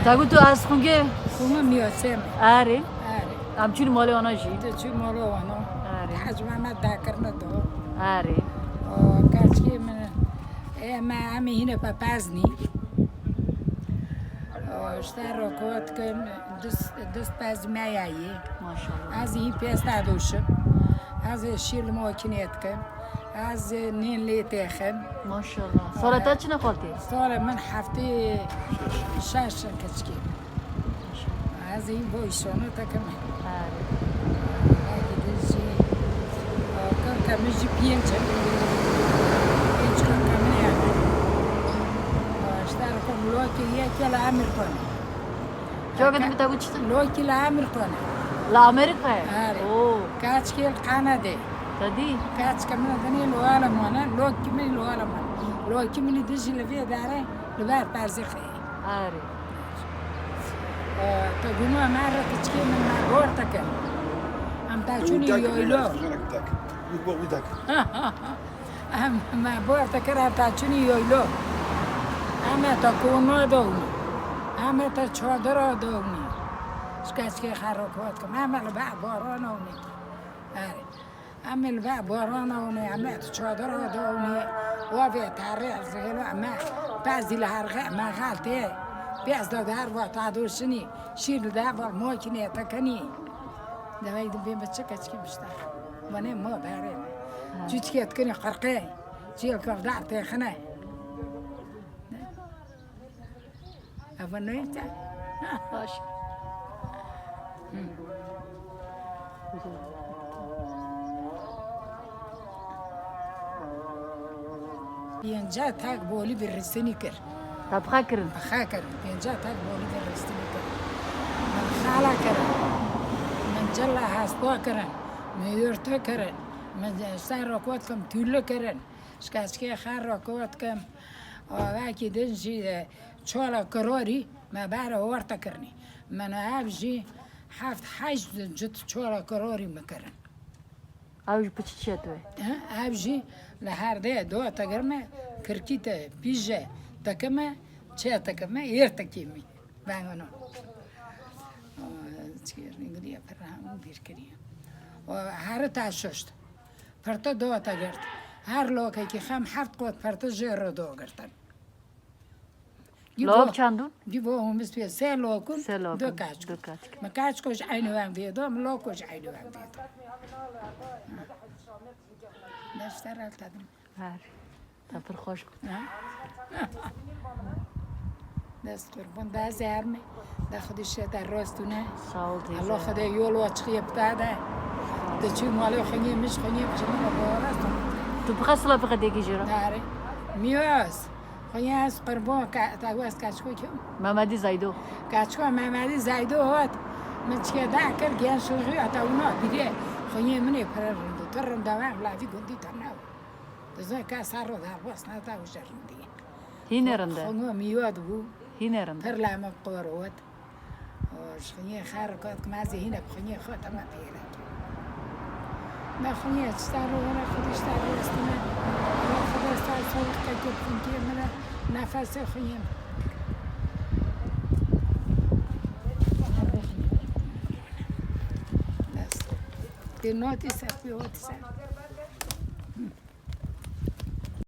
تاگو تو از خونگه خونه میاسم آره آره همچون مال آنها جی تو چی مالو آنها آره حج محمد دکر ندو آره کچکی من ما همه هینه پپزنی اشتر رو کات کن دست پز میایی ماشاءالله از این پیست دوشم از شیل ماکینیت کن از نین لیته خم ماشاءالله سالتا چی نخالتی؟ سال من هفته شش کچکی از این بایشانه تکم آره اگه دزی کار کمیجی پینچه پینچ کار کمی نیاده اشتر کن لوکی یکی لامر کنه جا کدوم تاگو چی تو؟ لوکی لامر کنه لامریکا آره اوه کچکی قناده تدی كاتش كمان دني لوالا مانا لوك كمي لوالا مانا لوك كمي دجي لفيه داره لبار بارزخي آره تقولوا مرة تشكي من بورتك أم تاچوني يويلو أم ما بورتك را تاچوني يويلو أما تكونو دوني أما تشادر دوني شكاتشكي خاروكوات كم أما لبع بارانوني آره عمل بقى بارانوني عملت شادر دوني وفي تاريخ زغلو عما بعض الهرغاء ما غالتي بعض دار وتعدوشني شيل دابر موكني تكني ده يد بين بتشكتشكي مشتاق وانا ما دارين جيتكي تكني قرقي جيل كردع تخنا أفنيت باش بينجا تاك بولي بالرسني كر طبخه کرن بخاكر بينجا تاك بولي بالرسني كر من خالا كر من جلا هاسبا كرن من يرتا كرن من سار ركوت كم تولو كرن شكاسكي خار ركوت كم واكي دنجي شوالا كروري ما بارا ورتا كرني من أبجي حفت حاج جت شوالا كروري مكرن اوج پچی چیه توی؟ أبجي لهارده دو تجرمه كركيته بيجا تكمه شيء تكمه يرتكيمي بعمله تير نقدي أفرهم بيركني وهار تعششت فرت دو تجرت هر لوكي كي خم حفت قوت فرت جير دو قرتن لوک چندون؟ جيبوا هم بس في سه لوكون سه لوکون. دو كاتش دو کاتش. ما كاتش كوش عيني وان بيدو لوكوش عيني وان بيدو نشتغل تدم آره تفر خوش کن دست قربان ده زرمه ده خودش در راستونه سال تیزه الله خدا یول و چخیه بتاده ده چی مالی خنیه مش خنیه بچنه ما بارستم تو بخصلا بخد دیگه جرا داره میاس خنیه از قربان تاگو از کچکو کم محمدی زایدو کچکو محمدی زایدو هات من چیه ده کر گیان شوخی اتا اونا بیده خنیه منی پررندو ترم دوام لافی گندی تناو دزای که سر رو در باس نتا و جرندی هی نرنده خنیه میاد بو هی نرنده تر لام قروت شخنيه خارقات كما زينب خنيه خاتمة تيرا ما خنيه تشتارو ولا خد اشتارو استنا ولا خد اشتارو صوت كتب خنيه منا نفس خنيه بس دي نوتي سافي واتساب